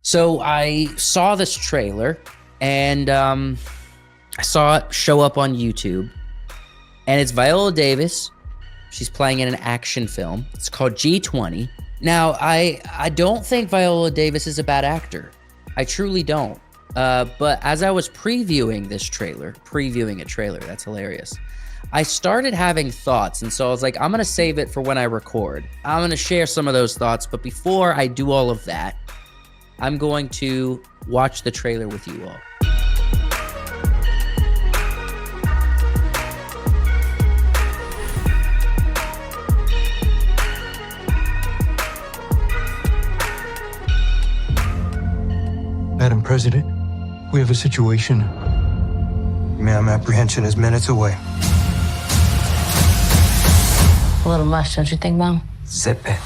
So I saw this trailer and I saw it show up on YouTube, and it's Viola Davis. She's playing in an action film. It's called G20. Now, I don't think Viola Davis is a bad actor. I truly don't. But as I was previewing a trailer, that's hilarious, I started having thoughts, and so I was like, I'm going to save it for when I record. I'm going to share some of those thoughts, but before I do all of that, I'm going to watch the trailer with you all. Madam President, we have a situation. Ma'am, apprehension is minutes away. A little much, don't you think, Mom? Zip it.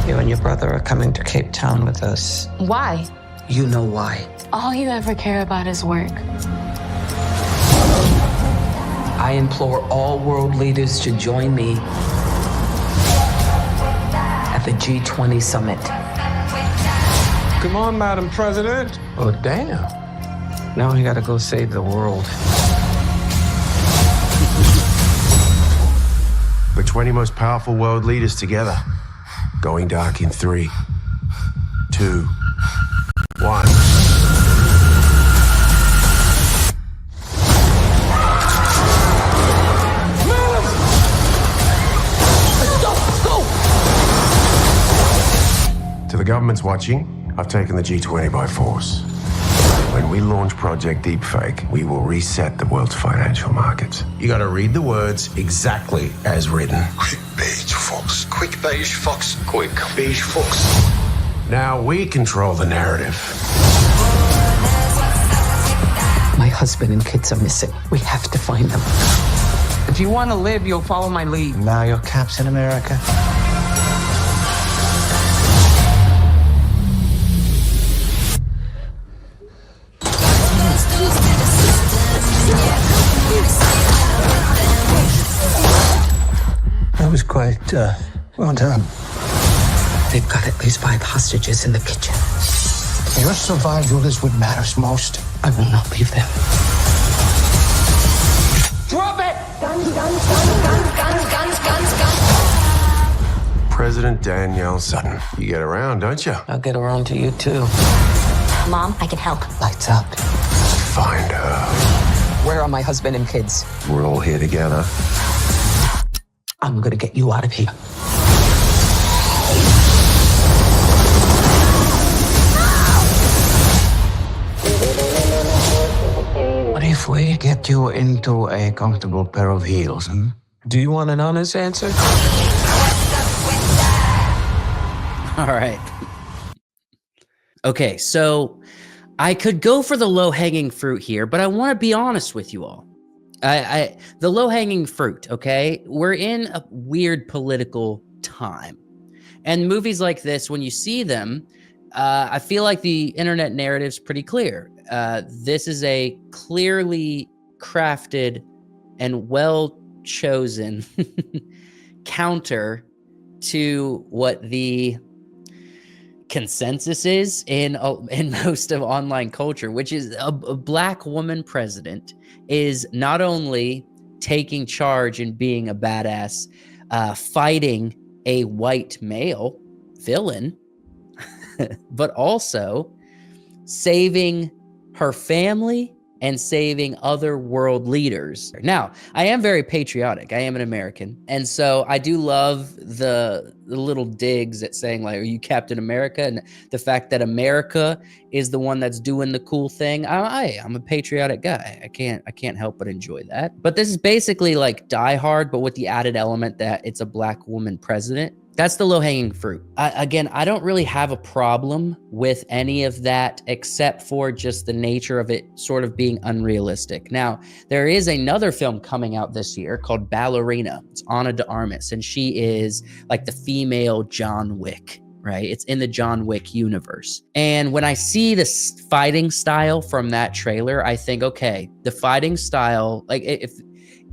You and your brother are coming to Cape Town with us. Why? You know why. All you ever care about is work. I implore all world leaders to join me at the G20 summit. Come on, Madam President. Oh, damn. Now we gotta go save the world. The 20 most powerful world leaders together. Going dark in 3, 2, 1. To the governments watching, I've taken the G20 by force. When we launch Project Deepfake, we will reset the world's financial markets. You gotta read the words exactly as written. Quick beige fox. Quick beige fox. Quick beige fox. Now we control the narrative. My husband and kids are missing. We have to find them. If you want to live, you'll follow my lead. Now you're Captain America. That was quite, well done. They've got at least 5 hostages in the kitchen. Your survival is what matters most. I will not leave them. Drop it! Guns, guns, guns, guns, guns, guns, guns. President Danielle Sutton. You get around, don't you? I'll get around to you, too. Mom, I can help. Lights up. Find her. Where are my husband and kids? We're all here together. I'm gonna get you out of here. What if we get you into a comfortable pair of heels, hmm? Do you want an honest answer? All right. Okay, so I could go for the low-hanging fruit here, but I want to be honest with you all. The low-hanging fruit, okay? We're in a weird political time. And movies like this, when you see them, I feel like the internet narrative's pretty clear. This is a clearly crafted and well-chosen counter to what the consensus is in most of online culture, which is a black woman president is not only taking charge and being a badass, fighting a white male villain, but also saving her family and saving other world leaders. Now, I am very patriotic. I am an American. And so I do love the little digs at saying, like, are you Captain America? And the fact that America is the one that's doing the cool thing. I'm a patriotic guy. I can't help but enjoy that. But this is basically like Die Hard, but with the added element that it's a black woman president. That's the low-hanging fruit. Again, I don't really have a problem with any of that except for just the nature of it sort of being unrealistic. Now, there is another film coming out this year called Ballerina. It's Ana de Armas, and she is like the female John Wick, right? It's in the John Wick universe. And when I see this fighting style from that trailer, I think, okay, the fighting style, like if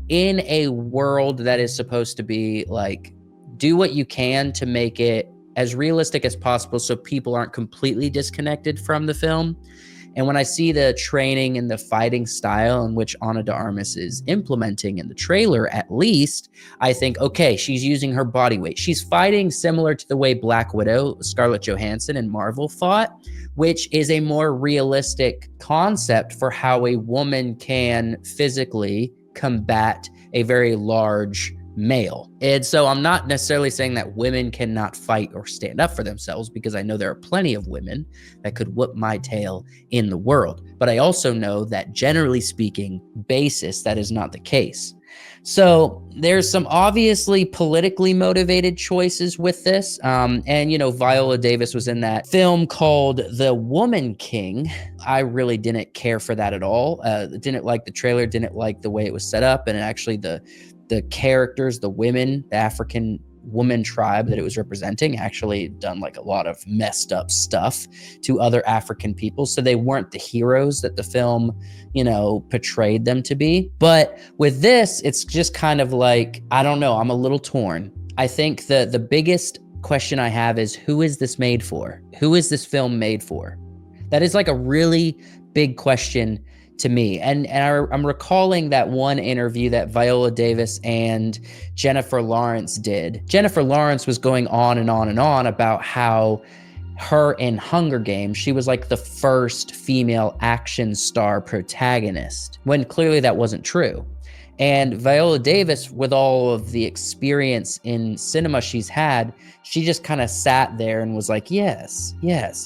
in a world that is supposed to be like, do what you can to make it as realistic as possible so people aren't completely disconnected from the film. And when I see the training and the fighting style in which Ana de Armas is implementing in the trailer, at least, I think, okay, she's using her body weight. She's fighting similar to the way Black Widow, Scarlett Johansson, and Marvel fought, which is a more realistic concept for how a woman can physically combat a very large male. And so I'm not necessarily saying that women cannot fight or stand up for themselves, because I know there are plenty of women that could whoop my tail in the world. But I also know that generally speaking, basis, that is not the case. So there's some obviously politically motivated choices with this. And, you know, Viola Davis was in that film called The Woman King. I really didn't care for that at all. Didn't like the trailer, didn't like the way it was set up. And actually the characters, the women, the African woman tribe that it was representing actually done like a lot of messed up stuff to other African people. So they weren't the heroes that the film, you know, portrayed them to be. But with this, it's just kind of like, I don't know, I'm a little torn. I think the biggest question I have is, who is this made for? Who is this film made for? That is like a really big question to me. And I'm recalling that one interview that Viola Davis and Jennifer Lawrence did. Jennifer Lawrence was going on and on and on about how her in Hunger Games, she was like the first female action star protagonist, when clearly that wasn't true. And Viola Davis, with all of the experience in cinema she's had, she just kind of sat there and was like, yes,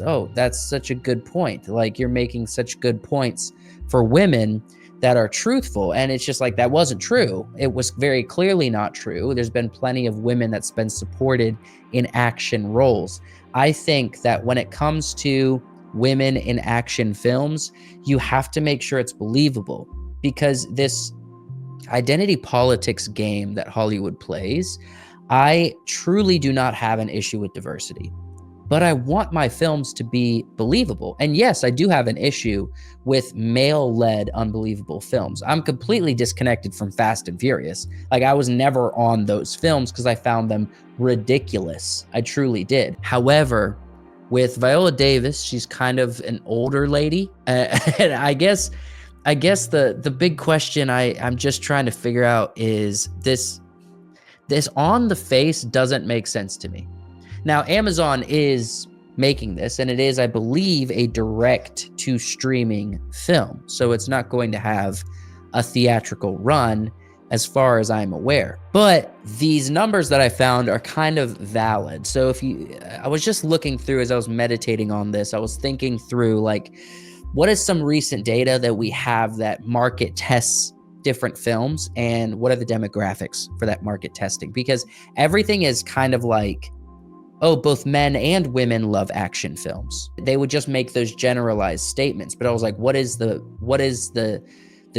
oh, that's such a good point. Like, you're making such good points for women that are truthful. And it's just like, that wasn't true. It was very clearly not true. There's been plenty of women that's been supported in action roles. I think that when it comes to women in action films, you have to make sure it's believable, because this identity politics game that Hollywood plays, I truly do not have an issue with diversity, but I want my films to be believable. And yes, I do have an issue with male-led unbelievable films. I'm completely disconnected from Fast and Furious. Like, I was never on those films because I found them ridiculous. I truly did. However, with Viola Davis, she's kind of an older lady. And I guess the big question I'm just trying to figure out is this on the face doesn't make sense to me. Now, Amazon is making this, and it is, I believe, a direct to streaming film. So it's not going to have a theatrical run as far as I'm aware. But these numbers that I found are kind of valid. So I was just looking through as I was meditating on this, I was thinking through, like, what is some recent data that we have that market tests different films, and what are the demographics for that market testing? Because everything is kind of like, oh, both men and women love action films. They would just make those generalized statements. But I was like, what is the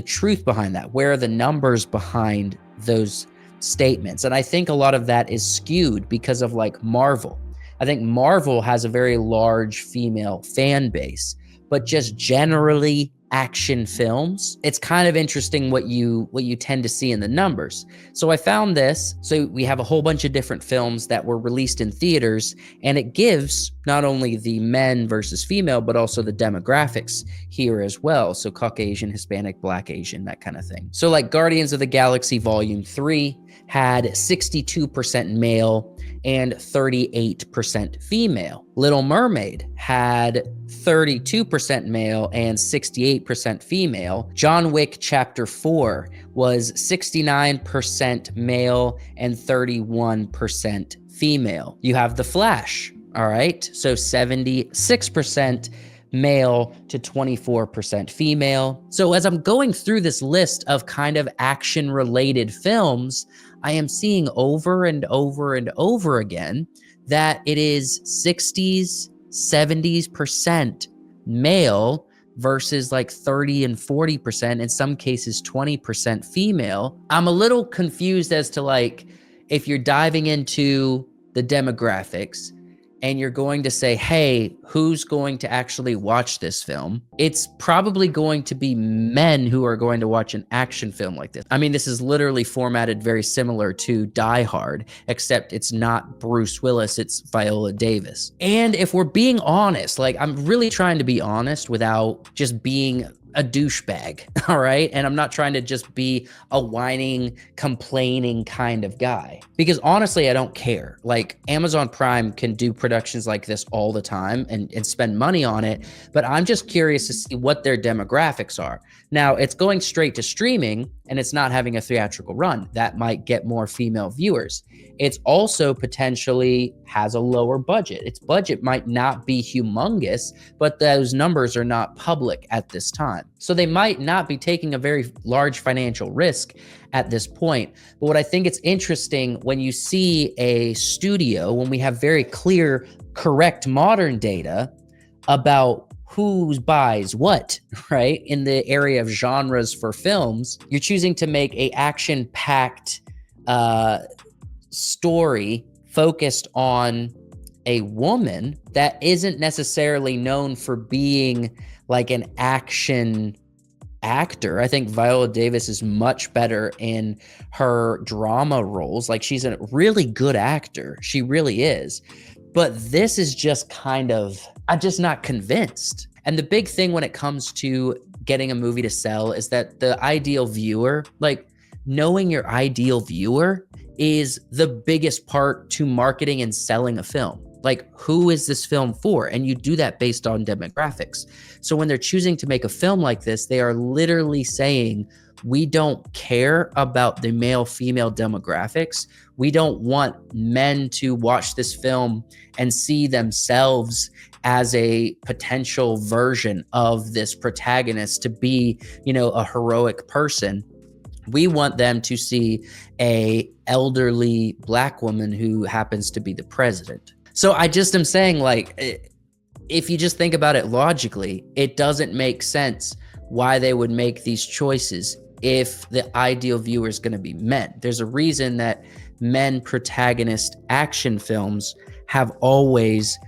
truth behind that? Where are the numbers behind those statements? And I think a lot of that is skewed because of, like, Marvel. I think Marvel has a very large female fan base, but just generally action films, it's kind of interesting what you tend to see in the numbers. So I found this. So we have a whole bunch of different films that were released in theaters, and it gives not only the men versus female, but also the demographics here as well. So Caucasian, Hispanic, Black, Asian, that kind of thing. So like Guardians of the Galaxy Volume 3 had 62% male and 38% female. Little Mermaid had 32% male and 68% female. John Wick Chapter 4 was 69% male and 31% female. You have The Flash, all right? So 76% male to 24% female. So as I'm going through this list of kind of action-related films, I am seeing over and over and over again that it is 60s, 70% male versus like 30 and 40%, in some cases 20% female. I'm a little confused as to, like, if you're diving into the demographics and you're going to say, hey, who's going to actually watch this film? It's probably going to be men who are going to watch an action film like this. I mean, this is literally formatted very similar to Die Hard, except it's not Bruce Willis, it's Viola Davis. And if we're being honest, like, I'm really trying to be honest without just being a douchebag, all right? And I'm not trying to just be a whining, complaining kind of guy. Because honestly, I don't care. Like, Amazon Prime can do productions like this all the time and spend money on it, but I'm just curious to see what their demographics are. Now, it's going straight to streaming and it's not having a theatrical run. That might get more female viewers. It's also potentially has a lower budget. Its budget might not be humongous, but those numbers are not public at this time. So they might not be taking a very large financial risk at this point. But what I think it's interesting when you see a studio, when we have very clear, correct modern data about who buys what, right? In the area of genres for films, you're choosing to make a action-packed story focused on a woman that isn't necessarily known for being like an action actor. I think Viola Davis is much better in her drama roles. Like, she's a really good actor. She really is. But this is just kind of, I'm just not convinced. And the big thing when it comes to getting a movie to sell is that the ideal viewer, like, knowing your ideal viewer is the biggest part to marketing and selling a film. Like, who is this film for? And you do that based on demographics. So when they're choosing to make a film like this, they are literally saying, we don't care about the male-female demographics. We don't want men to watch this film and see themselves as a potential version of this protagonist to be, you know, a heroic person. We want them to see a elderly Black woman who happens to be the president. So I just am saying, like, if you just think about it logically, it doesn't make sense why they would make these choices if the ideal viewer is going to be men. There's a reason that men protagonist action films have always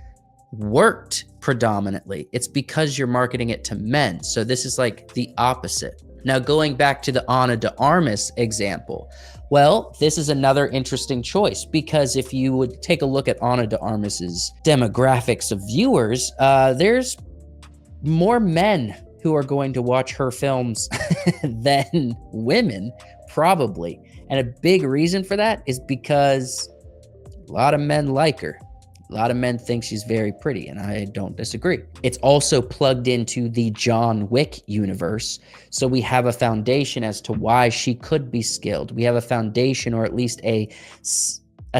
worked predominantly. It's because you're marketing it to men. So this is like the opposite. Now, going back to the Ana de Armas example, well, this is another interesting choice, because if you would take a look at Ana de Armas's demographics of viewers, there's more men who are going to watch her films than women, probably. And a big reason for that is because a lot of men like her. A lot of men think she's very pretty, and I don't disagree. It's also plugged into the John Wick universe, so we have a foundation as to why she could be skilled. We have a foundation, or at least a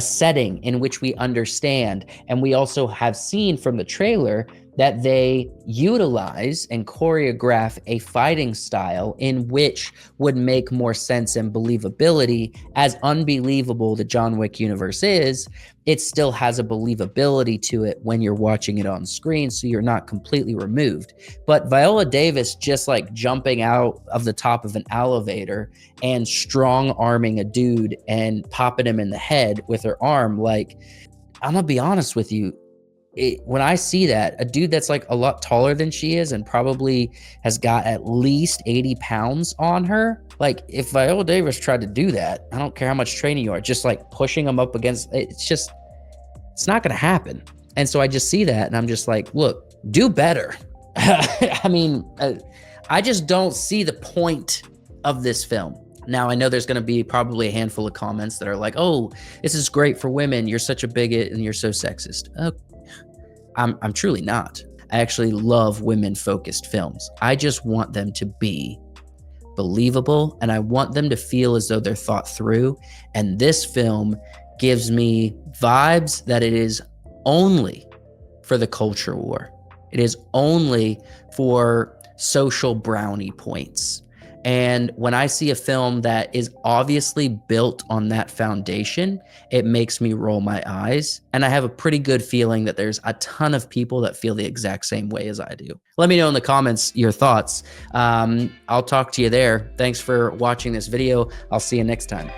setting in which we understand, and we also have seen from the trailer that they utilize and choreograph a fighting style in which would make more sense and believability. As unbelievable the John Wick universe is, it still has a believability to it when you're watching it on screen, so you're not completely removed. But Viola Davis just like jumping out of the top of an elevator and strong arming a dude and popping him in the head with her arm, like, I'm gonna be honest with you, when I see that, a dude that's like a lot taller than she is and probably has got at least 80 pounds on her, like, if Viola Davis tried to do that, I don't care how much training you are, just like pushing him up against, it's not going to happen. And so I just see that and I'm just like, look, do better. I mean, I just don't see the point of this film. Now, I know there's going to be probably a handful of comments that are like, oh, this is great for women. You're such a bigot and you're so sexist. I'm truly not. I actually love women-focused films. I just want them to be believable, and I want them to feel as though they're thought through. And this film gives me vibes that it is only for the culture war. It is only for social brownie points. And when I see a film that is obviously built on that foundation, it makes me roll my eyes. And I have a pretty good feeling that there's a ton of people that feel the exact same way as I do. Let me know in the comments your thoughts. I'll talk to you there. Thanks for watching this video. I'll see you next time.